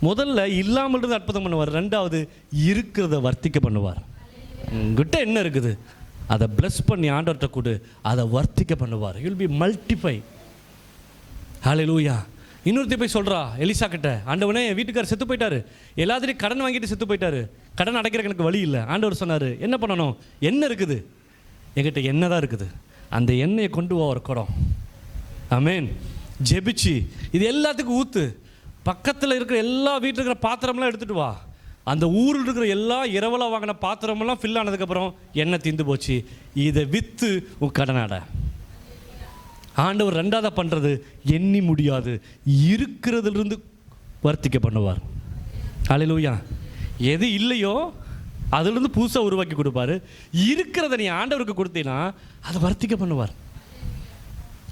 முதல்ல இல்லாமல் இருந்து அற்புதம் பண்ணுவார். 2வது இருக்கிறத வர்த்திக்க பண்ணுவார். உங்ககிட்ட என்ன இருக்குது அதை பிளஸ் பண்ணி ஆண்டவர்கிட்ட கொடு, அதை வர்த்திக்க பண்ணுவார். You will be multiply. Hallelujah. இன்னொருத்தி போய் சொல்கிறா எலிசா கிட்ட, ஆண்டவனே என் வீட்டுக்காரர் செத்து போயிட்டாரு, எல்லாத்தையும் கடன் வாங்கிட்டு செத்து போயிட்டாரு, கடன் அடைக்கிறதுக்கு எனக்கு வழி இல்லை. ஆண்டவர் சொன்னார், என்ன பண்ணணும்? எண்ணெய் இருக்குது. என்கிட்ட எண்ணெய் தான் இருக்குது. அந்த எண்ணெயை கொண்டு வா ஒரு குடம். ஆமென். ஜெபிச்சு இது எல்லாத்துக்கும் ஊற்று. பக்கத்தில் இருக்கிற எல்லா வீட்டில் இருக்கிற பாத்திரமெல்லாம் எடுத்துகிட்டு வா. அந்த ஊரில் இருக்கிற எல்லா இரவலாக வாங்கின பாத்திரமெல்லாம் ஃபில் ஆனதுக்கப்புறம் எண்ணெய் தீர்ந்து போச்சு. இதை விற்று உன் கடனாட. ஆண்டவர் 2வது பண்ணுறது எண்ணி முடியாது, இருக்கிறதுலேருந்து வர்த்திக்க பண்ணுவார். அல்லேலூயா. எது இல்லையோ அதுலேருந்து புதுசாக உருவாக்கி கொடுப்பாரு. இருக்கிறத நீ ஆண்டவருக்கு கொடுத்தீங்கன்னா அதை வர்த்திக்க பண்ணுவார்.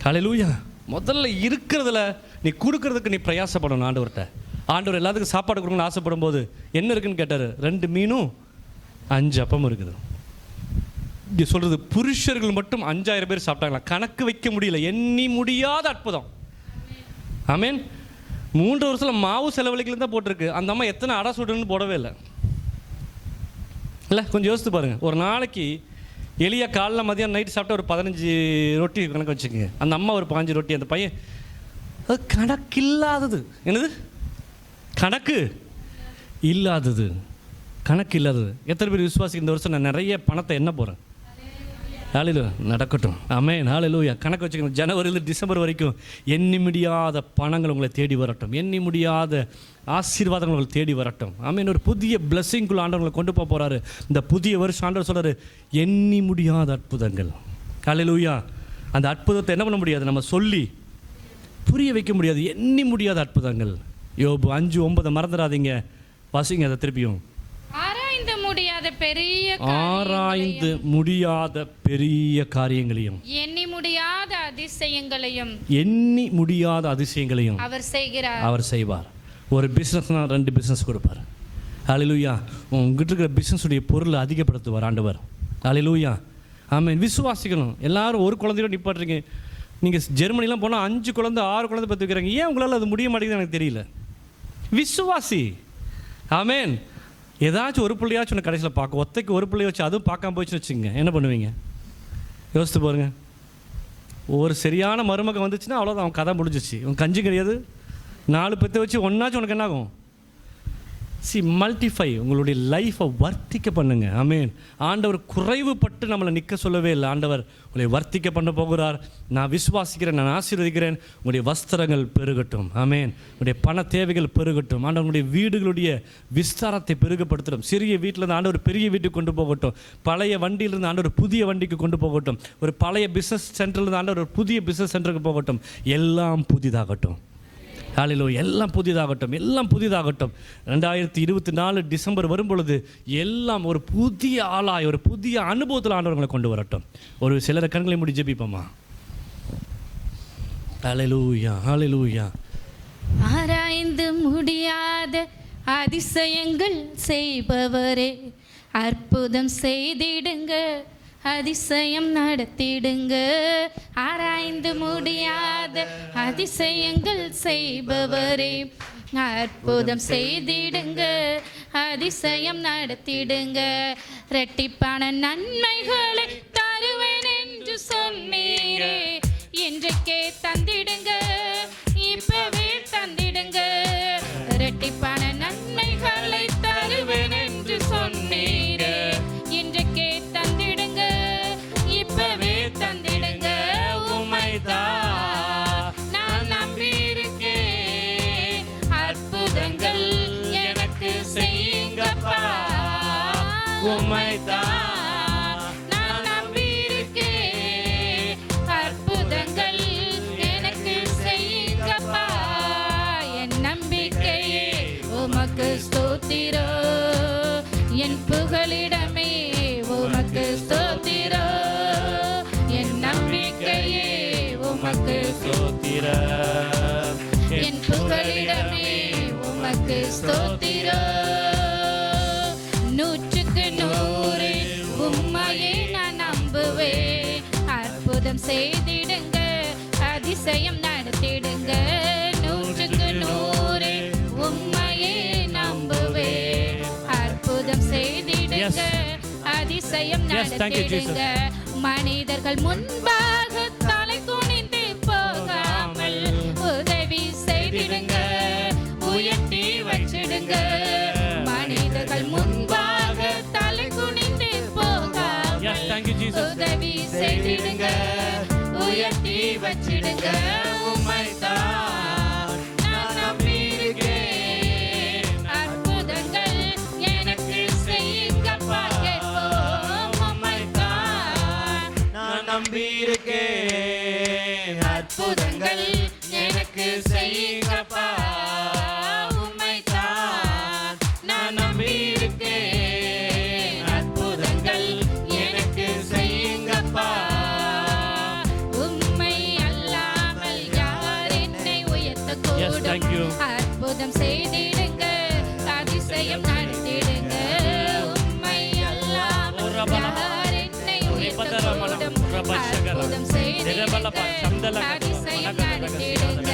அல்லேலூயா. முதல்ல இருக்கிறதுல நீ கொடுக்கறதுக்கு நீ பிரயாசப்படணும் ஆண்டவர்கிட்ட. ஆண்டவர் எல்லாத்துக்கும் சாப்பாடு கொடுக்கணும்னு ஆசைப்படும் போது என்ன இருக்குன்னு கேட்டார். 2 மீனும் 5 அப்பமும் இருக்குது. இங்கே சொல்கிறது புருஷர்கள் மட்டும் 5000 பேர் சாப்பிட்டாங்களா? கணக்கு வைக்க முடியல, எண்ணி முடியாத அற்புதம். ஆமேன். 3 வருஷத்தில் மாவு செலவழிக்கல தான் போட்டிருக்கு. அந்த அம்மா எத்தனை அடை சுடுன்னு போடவே இல்லை. இல்லை கொஞ்சம் யோசித்து பாருங்கள். ஒரு நாளைக்கு எலியா காலைல மதியம் நைட்டு சாப்பிட்டா ஒரு 15 ரொட்டி கணக்கு வச்சுக்கோங்க. அந்த அம்மா ஒரு 15 ரொட்டி. அந்த பையன் அது கணக்கில்லாதது. என்னது? கணக்கு இல்லாதது. கணக்கு இல்லாதது. எத்தனை பேர் விசுவாசிக்கு இந்த வருஷம் நான் நிறைய பணத்தை என்ன போகிறேன்? ஹalleluya நடக்கட்டும். ஆமென். ஹalleluya. கணக்கு வச்சுக்கணும். ஜனவரியிலிருந்து டிசம்பர் வரைக்கும் எண்ணி முடியாத பணங்கள் உங்களை தேடி வரட்டும். எண்ணி முடியாத ஆசீர்வாதங்கள் உங்களை தேடி வரட்டும். ஆமென். ஒரு புதிய பிளெஸிங்குள்ள ஆண்டவர் உங்களை கொண்டு போக போகிறாரு. இந்த புதிய வருஷம் ஆண்டவர் சொல்கிறாரு, எண்ணி முடியாத அற்புதங்கள். ஹalleluya. அந்த அற்புதத்தை என்ன பண்ண முடியாது, நம்ம சொல்லி புரிய வைக்க முடியாது. எண்ணி முடியாத அற்புதங்கள். யோபு 5:9 மறந்துடாதீங்க, வாசிங்க அதை திருப்பியும். ஆராய்ந்து முடியாத பெரிய ஆராய்ந்து முடியாத பெரிய காரியங்களையும் எண்ணி முடியாத அதிசயங்களையும் எண்ணி முடியாத அதிசயங்களையும் அவர் செய்கிறார். அவர் செய்வார். ஒரு பிஸ்னஸ்னால் 2 பிஸ்னஸ் கொடுப்பார். ஹalleluya. உங்ககிட்ட இருக்கிற பிஸ்னஸுடைய பொருளை அதிகப்படுத்துவார் ஆண்டவர். ஹalleluya. ஆமென். விசுவாசிக்கணும். எல்லாரும் ஒரு குழந்தையோட நிப்பாட்டுறீங்க. நீங்கள் ஜெர்மனிலாம் போனால் 5 குழந்தை 6 குழந்தை பற்றி வைக்கிறாங்க. ஏன் உங்களால் அது முடிய மாட்டேங்குது எனக்கு தெரியல. விசுவாசி. ஆமென். ஏதாச்சும் ஒரு பிள்ளையாச்சும் ஒன்று கடைசியில் பார்க்க, ஒத்தைக்கு ஒரு பிள்ளைய வச்சு அதுவும் பார்க்காம போச்சுன்னு வச்சுங்க, என்ன பண்ணுவீங்க? யோசித்து பாருங்க. ஒரு சரியான மருமகன் வந்துச்சுன்னா அவ்வளோதான், அவன் கதை முடிஞ்சிச்சு. உன் கஞ்சி கிடையாது. 4 பேத்தை வச்சு ஒன்றாச்சும் உனக்கு என்ன ஆகும்? மல்டிஃபை. உங்களுடைய லைஃப்பை வர்த்திக்க பண்ணுங்க. ஆமென். ஆண்டவர் குறைவுபட்டு நம்மளை நிற்க சொல்லவே இல்லை. ஆண்டவர் உங்களை வர்த்திக்க பண்ண போகிறார். நான் விசுவாசிக்கிறேன், நான் ஆசீர்வதிக்கிறேன். உங்களுடைய வஸ்திரங்கள் பெருகட்டும். ஆமென். உங்களுடைய பண தேவைகள் பெருகட்டும். ஆண்டவர் உங்களுடைய வீடுகளுடைய விஸ்தாரத்தை பெருகப்படுத்தட்டும். சிறிய வீட்டிலேருந்து ஆண்டவர் பெரிய வீட்டுக்கு கொண்டு போகட்டும். பழைய வண்டியிலிருந்து ஆண்டவர் புதிய வண்டிக்கு கொண்டு போகட்டும். ஒரு பழைய பிஸ்னஸ் சென்டர்லேருந்து ஆண்டவர் ஒரு புதிய பிஸ்னஸ் சென்டருக்கு போகட்டும். எல்லாம் புதிதாகட்டும். ஹalleluya. எல்லாம் புதிதாகட்டும். எல்லாம் புதிதாகட்டும். 2024 டிசம்பர் வரும் பொழுது எல்லாம் ஒரு புதிய ஆளாய், ஒரு புதிய அனுபவத்தில் ஆண்டவர்களை கொண்டு வரட்டும். ஒரு சிலரை கண்களை மூடி ஜெபிப்போமா? ஹalleluya. ஹalleluya. ஆராய்ந்து முடியாத அதிசயங்கள் செய்பவரே, அற்புதம் செய்திடுங்க, அதிசயம் நடத்திடுங்க. ஆராய்ந்து முடியாத அதிசயங்கள் செய்பவரே, அற்புதம் செய்திடுங்க, அதிசயம் நடத்திடுங்க. இரட்டிப்பான நன்மைகளை தருவேன் என்று சொன்னீரே, இன்றைக்கே தந்திடுங்க, இப்பவே தந்திடுங்க. இரட்டிப்பான நன்மைகளை தருவேன் என்று சொன்னீரே, இன்றைக்கே தந்திடுங்க, இப்பவே தந்திடுங்க. உம்மைதான் நான் நம்பியிருக்கேன், அற்புதங்கள் எனக்கு செய்யுங்கப்பா. உம்மைதான் நான் நம்பியிருக்கேன், அற்புதங்கள் எனக்கு செய்யுங்கப்பா. என் நம்பிக்கையே உமக்கு ஸ்தோத்திரம், என் புகலிடமே உமக்கு ஸ்தோத்திரம். என் நம்பிக்கையே உமக்கு ஸ்தோத்திரம், என் புகலிடமே உமக்கு ஸ்தோத்திரம். 100க்கு 100 உம்மையே நான் நம்புவேன், அற்புதம் செய்திடுங்க, அதிசயம் நடத்திடுங்க. 100க்கு 100 உம்மையே நம்புவேன், அற்புதம் செய்திடுங்க, அதிசயம் நடத்திடுங்க. மனிதர்கள் முன்பாக தலை குனிந்து போகாமல் உதவி செய்திடுங்க, உயர்த்தி வச்சிடுங்க. மனிதர்கள் முன்பாக தலை குனிந்து போகாமல் உதவி செய்திடுங்க, உயர்த்தி வச்சிடுங்க. உம்மைதான் நான் நம்பியிருக்கேன், அற்புதங்கள் எனக்கு செய்யுங்கப்பா. கேட்போம். உம்மைதான் நான் நம்பியிருக்கேன், அற்புதங்கள் எனக்கு செய்யுங்கப்பா. உம்மைதான் நான் நம்பியிருக்கேன், அற்புதங்கள் எனக்கு செய்யுங்கப்பா. உம்மை அல்லாமல் யார் என்னை உயர்த்தக்கூடும்? அற்புதம் செய்திடுங்க, அதிசயம் நடத்திடுங்க. உம்மை அல்லாமல் யார் என்னை உயர்த்தக்கூடும்? அற்புதம் செய்திடுங்க, அதிசயம் நடத்திடுங்க.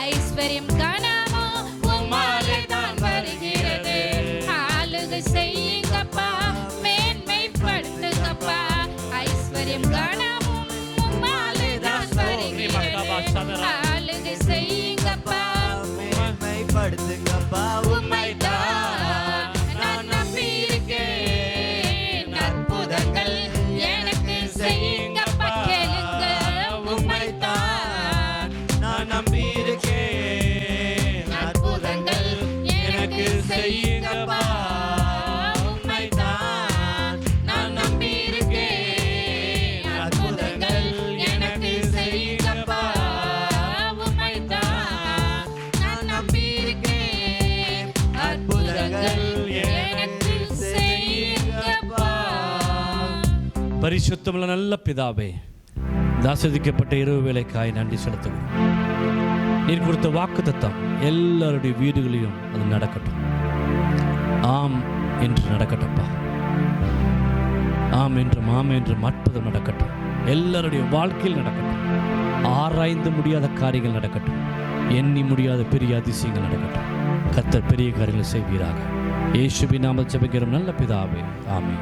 ஐஸ்வர்யம் கனமோ உம்மாலே தான் வருகிறது, ஆளுகை செய்யுங்கப்பா, மேன்மைப்படுத்துங்கப்பா. ஐஸ்வர்யம் கனமும் உம்மாலே தான் வருகிறது, ஆளுகை செய்யுங்கப்பா, மேன்மைப்படுத்துங்கப்பா. உம்மைதான் நான் நம்பியிருக்கேன், அற்புதங்கள் எனக்கு செய்ய செய்யுங்கப்பா. உம்மைத்தான் நான் நம்பியிருக்கேன். அற்புதங்கள் எனக்கு செய்யுங்கப்பா. உம்மைத்தான் நான் நம்பியிருக்கேன். அற்புதங்கள் எனக்கு செய்யுங்கப்பா. பரிசுத்தமுள்ள நல்ல பிதாவே, ஆசீர்வதிக்கப்பட்ட இரவு வேளைக்காய் நன்றி செலுத்துகிறோம். நீர் கொடுத்த வாக்குத்தத்தம் எல்லாருடைய வீடுகளிலும் அது நடக்கட்டும். ஆம் என்று நடக்கட்டும்ப்பா. ஆம் என்றும் ஆம் என்றும் அற்புதம் நடக்கட்டும். எல்லாருடைய வாழ்க்கையில் நடக்கட்டும். ஆராய்ந்து முடியாத காரியங்கள் நடக்கட்டும். எண்ணி முடியாத பெரிய அதிசயங்கள் நடக்கட்டும். கர்த்தர் பெரிய காரியங்களை செய்வீராக. இயேசுவின் நாமத்தில் ஜெபிக்கிறோம் நல்ல பிதாவே, ஆமென்.